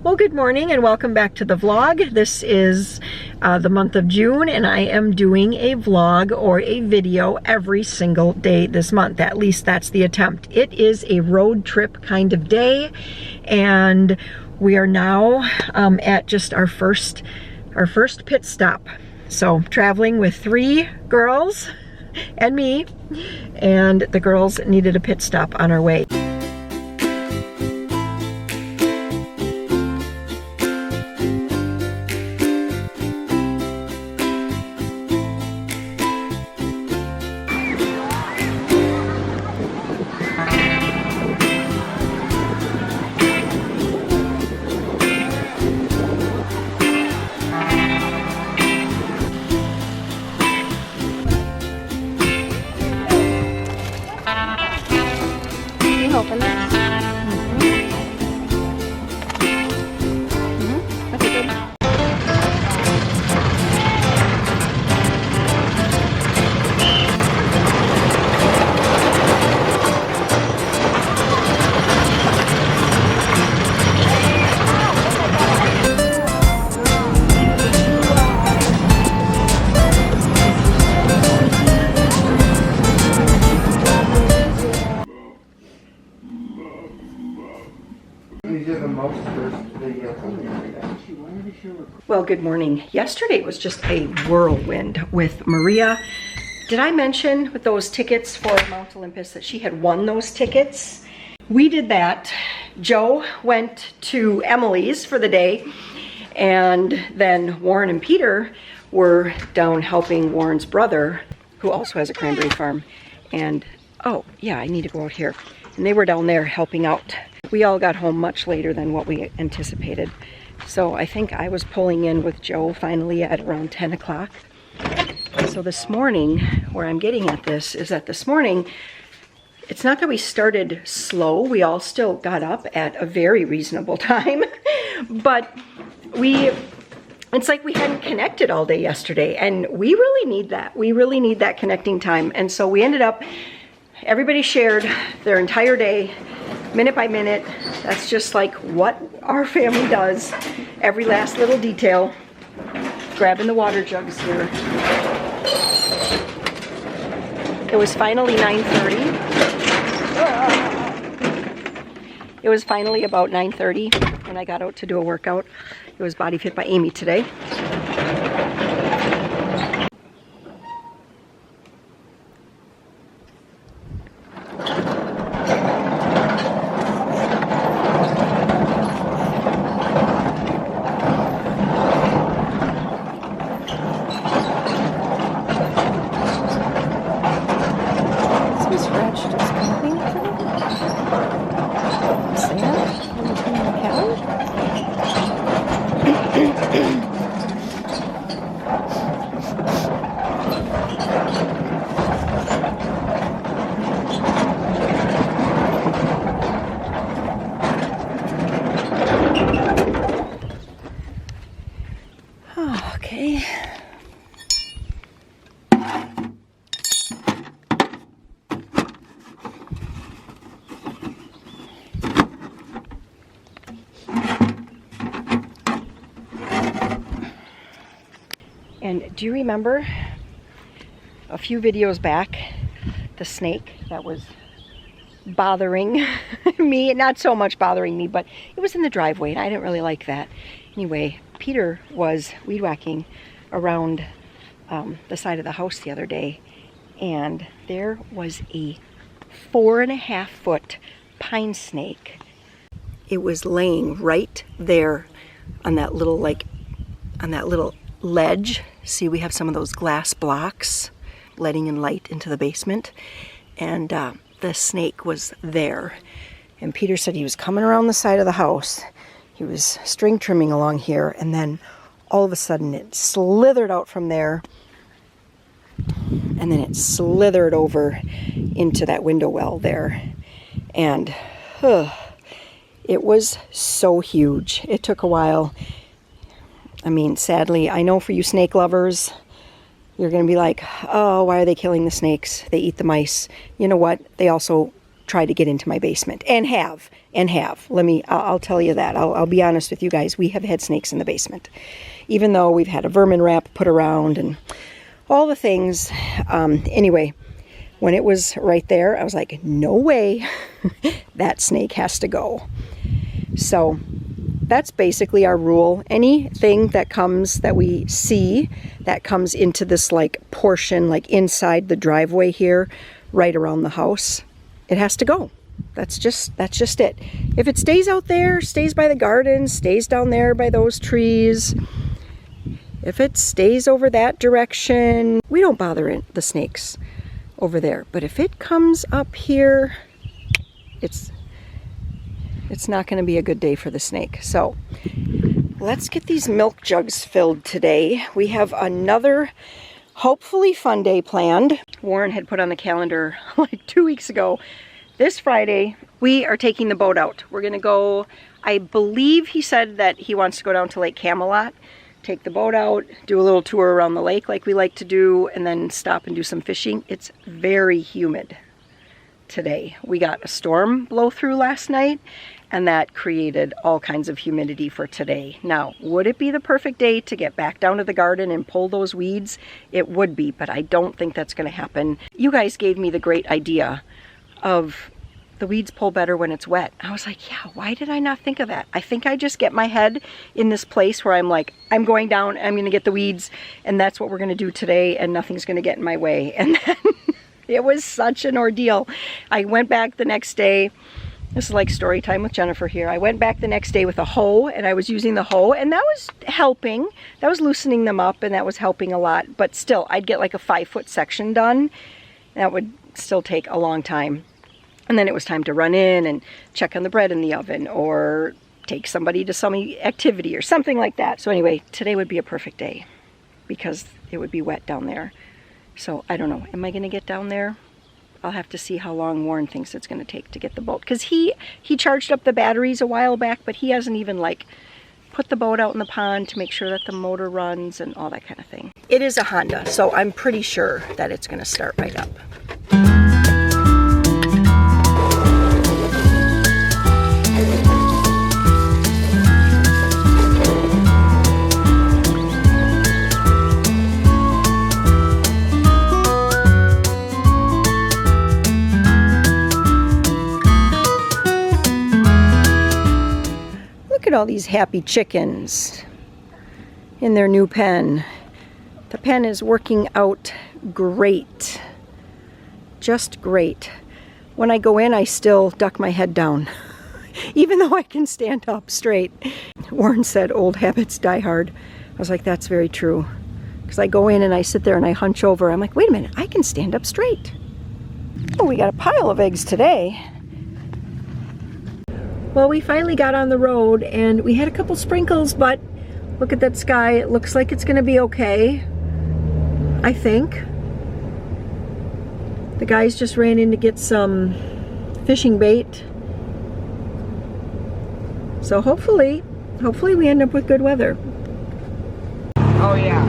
Well, good morning and welcome back to the vlog. This is the month of June and I am doing a vlog or a video every single day this month. At least that's the attempt. It is a road trip kind of day and we are now at just our first pit stop. So traveling with 3 girls and me, and the girls needed a pit stop on our way. Open this. Okay, good. Well, good morning. Yesterday was just a whirlwind with Maria. Did I mention with those tickets for Mount Olympus that she had won those tickets? We did that. Joe went to Emily's for the day, and then Warren and Peter were down helping Warren's brother, who also has a cranberry farm. And, oh, yeah, I need to go out here. And they were down there helping out. We all got home much later than what we anticipated. So I think I was pulling in with Joe finally at around 10 o'clock. So this morning, where I'm getting at this, is that this morning, it's not that we started slow. We all still got up at a very reasonable time. But it's like we hadn't connected all day yesterday. And we really need that. We really need that connecting time. And so we ended up, everybody shared their entire day, minute by minute. That's just like what our family does. Every last little detail. Grabbing the water jugs here. It was finally 9:30. It was finally about 9:30 when I got out to do a workout. It was Body Fit by Amy today. Okay. And do you remember a few videos back, the snake that was bothering me? Not so much bothering me, but it was in the driveway and I didn't really like that. Anyway, Peter was weed whacking around the side of the house the other day, and there was a 4.5-foot pine snake. It was laying right there on that little ledge. See, we have some of those glass blocks letting in light into the basement, and the snake was there. And Peter said he was coming around the side of the house. He was string trimming along here, and then all of a sudden it slithered out from there, and then it slithered over into that window well there. And it was so huge. It took a while. I mean, sadly, I know for you snake lovers, you're going to be like, oh, why are they killing the snakes? They eat the mice. You know what? They also try to get into my basement, and have. I'll tell you that. I'll be honest with you guys. We have had snakes in the basement, even though we've had a vermin wrap put around and all the things. Anyway, when it was right there, I was like, no way, that snake has to go. So that's basically our rule. Anything that we see that comes into this like portion, like inside the driveway here, right around the house, it has to go. That's just it. If it stays out there, stays by the garden, stays down there by those trees, if it stays over that direction, we don't bother the snakes over there. But if it comes up here, it's not going to be a good day for the snake. So let's get these milk jugs filled today. We have another hopefully fun day planned. Warren had put on the calendar like 2 weeks ago. This Friday, we are taking the boat out. We're going to go, I believe he said that he wants to go down to Lake Camelot, take the boat out, do a little tour around the lake like we like to do, and then stop and do some fishing. It's very humid today. We got a storm blow through last night, and that created all kinds of humidity for today. Now, would it be the perfect day to get back down to the garden and pull those weeds? It would be, but I don't think that's going to happen. You guys gave me the great idea of the weeds pull better when it's wet. I was like, yeah, why did I not think of that? I think I just get my head in this place where I'm like, I'm going down, I'm going to get the weeds, and that's what we're going to do today, and nothing's going to get in my way. And then it was such an ordeal. I went back the next day. This is like story time with Jennifer here. I went back the next day with a hoe, and I was using the hoe, and that was helping. That was loosening them up, and that was helping a lot. But still, I'd get like a 5-foot section done. That would still take a long time. And then it was time to run in and check on the bread in the oven, or take somebody to some activity or something like that. So anyway, today would be a perfect day because it would be wet down there. So I don't know, am I going to get down there? I'll have to see how long Warren thinks it's going to take to get the boat. Because he charged up the batteries a while back, but he hasn't even like put the boat out in the pond to make sure that the motor runs and all that kind of thing. It is a Honda, so I'm pretty sure that it's going to start right up. All these happy chickens in their new pen. The pen is working out great, just great. When I go in, I still duck my head down, even though I can stand up straight. Warren said old habits die hard. I was like, that's very true, because I go in and I sit there and I hunch over. I'm like, wait a minute, I can stand up straight. Oh, we got a pile of eggs today. Well, we finally got on the road and we had a couple sprinkles, but look at that sky. It looks like it's going to be okay, I think. The guys just ran in to get some fishing bait. So hopefully we end up with good weather. Oh yeah.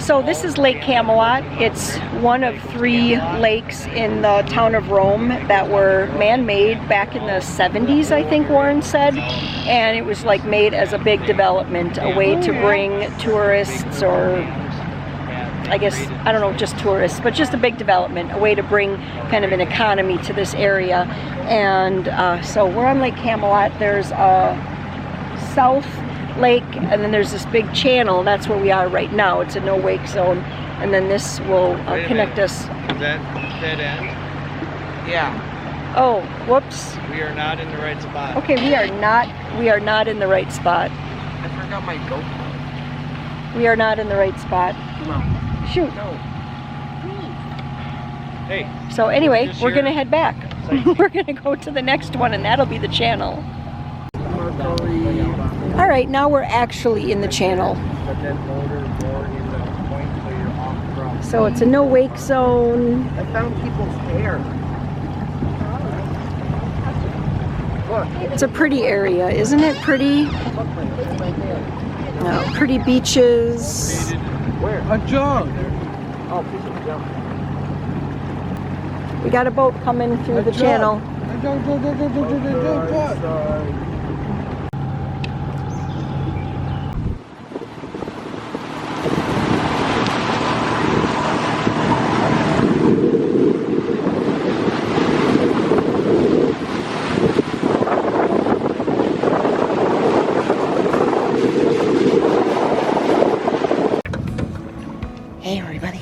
So this is Lake Camelot. It's one of 3 lakes in the town of Rome that were man-made back in the 70s, I think Warren said. And it was like made as a big development, a way to bring tourists, or I guess, I don't know, just tourists, but just a big development, a way to bring kind of an economy to this area. And so we're on Lake Camelot. There's a south lake, and then there's this big channel. That's where we are right now. It's a no wake zone, and then this will connect us. Is that dead end? Yeah. Oh, whoops. We are not in the right spot. Okay, we are not in the right spot. I forgot my GoPro. We are not in the right spot. Come on. Shoot. No. Hey. So anyway, we're gonna head back. We're gonna go to the next one, and that'll be the channel. All right, now we're actually in the channel. But then motor more in the point so you're off from. So it's a no wake zone. I found people's hair. Look. It's a pretty area, isn't it? Pretty. No, pretty beaches. Where? A jug. Oh, piece of junk. We got a boat coming through the channel. A jug. Hey, everybody.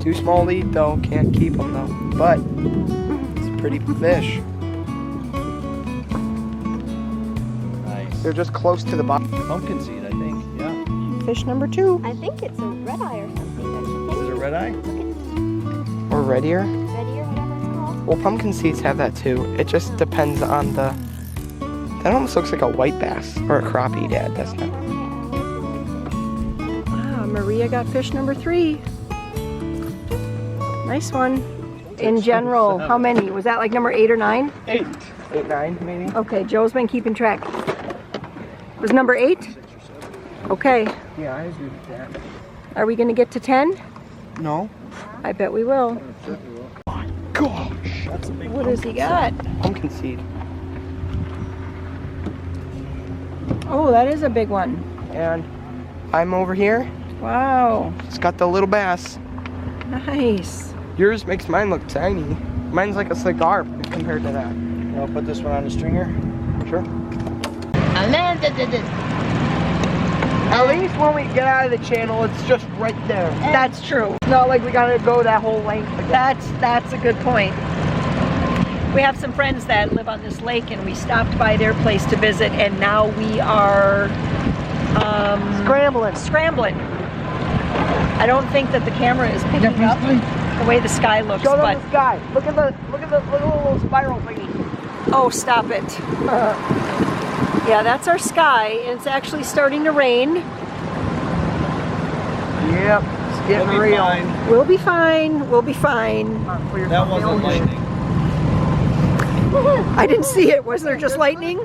Too small to eat though. Can't keep them though. But it's a pretty fish. Nice. They're just close to the bottom. Pumpkin seed, I think. Yeah. Fish number 2. I think it's a red eye or something, don't you Is think? it red eye? Or red ear. Red ear, whatever it's called. Well, pumpkin seeds have that too. It just depends on the. That almost looks like a white bass or a crappie, Dad. That's not. Wow, Maria got fish number 3. Nice one. In general, how many? Was that like number 8 or 9? 8, 9 maybe. Okay, Joe's been keeping track. Was number 8? Okay. Yeah, I agree with that. Are we going to get to 10? No. I bet we will. Gosh. That's a big What has he got? Pumpkin seed. Oh, that is a big one. And I'm over here. Wow. It's got the little bass. Nice. Yours makes mine look tiny. Mine's like a cigar compared to that. You want to put this one on the stringer? Sure. At least when we get out of the channel, it's just right there. That's true. It's not like we gotta go that whole length again. That's a good point. We have some friends that live on this lake, and we stopped by their place to visit, and now we are scrambling. I don't think that the camera is picking up the way the sky looks, Show them but the sky. Look at the little spiral thingy. oh, stop it. Yeah, that's our sky, and it's actually starting to rain. Yep, it's getting It'll be real. fine. We'll be fine. We'll be fine. That wasn't lightning. I didn't see it. Was there just lightning?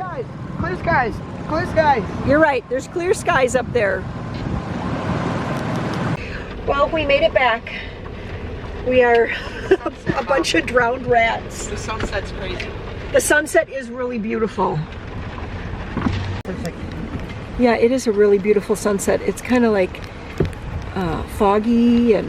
Clear skies. Clear skies. You're right. There's clear skies up there. Well, we made it back. We are a bunch of drowned rats. The sunset's crazy. The sunset is really beautiful. Yeah, it is a really beautiful sunset. It's kind of like foggy and